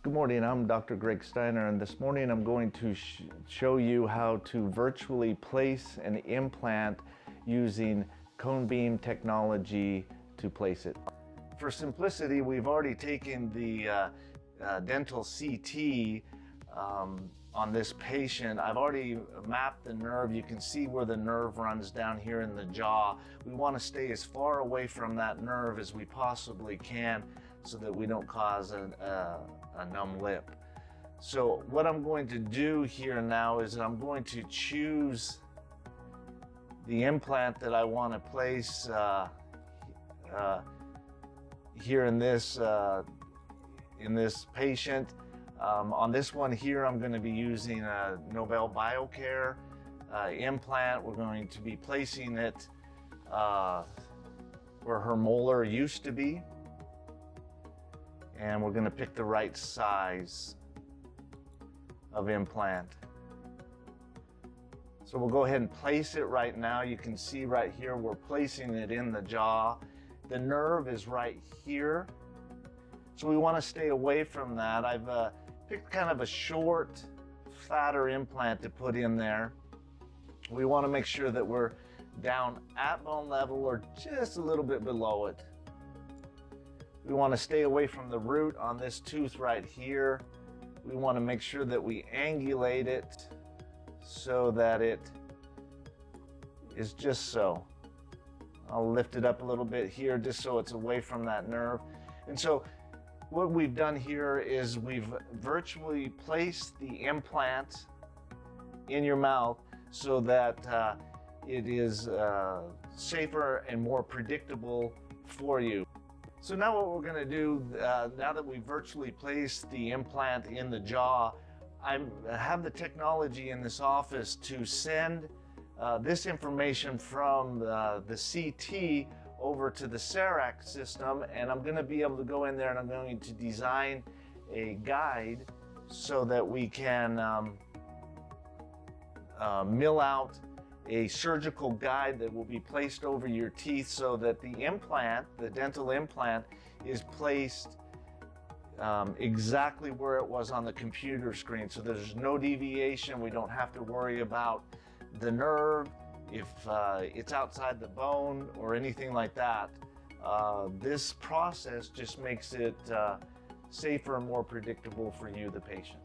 Good morning, I'm Dr. Greg Steiner, and this morning I'm going to show you how to virtually place an implant using cone beam technology to place it. For simplicity, we've already taken the dental CT on this patient. I've already mapped the nerve. You can see where the nerve runs down here in the jaw. We want to stay as far away from that nerve as we possibly can so that we don't cause a numb lip. So what I'm going to do here now is I'm going to choose the implant that I want to place here in this patient. On this one here, I'm going to be using a Nobel Biocare implant. We're going to be placing it where her molar used to be. And we're going to pick the right size of implant. So we'll go ahead and place it right now. You can see right here, we're placing it in the jaw. The nerve is right here. So we want to stay away from that. I've picked kind of a short, fatter implant to put in there. We want to make sure that we're down at bone level or just a little bit below it. We want to stay away from the root on this tooth right here. We want to make sure that we angulate it so that it is just so. I'll lift it up a little bit here just so it's away from that nerve. And so what we've done here is we've virtually placed the implant in your mouth so that it is safer and more predictable for you. So now what we're going to do, now that we've virtually placed the implant in the jaw, I have the technology in this office to send this information from the CT over to the CEREC system, and I'm going to be able to go in there and I'm going to design a guide so that we can mill out a surgical guide that will be placed over your teeth so that the implant, the dental implant, is placed exactly where it was on the computer screen. So there's no deviation. We don't have to worry about the nerve, if it's outside the bone or anything like that. This process just makes it safer and more predictable for you, the patient.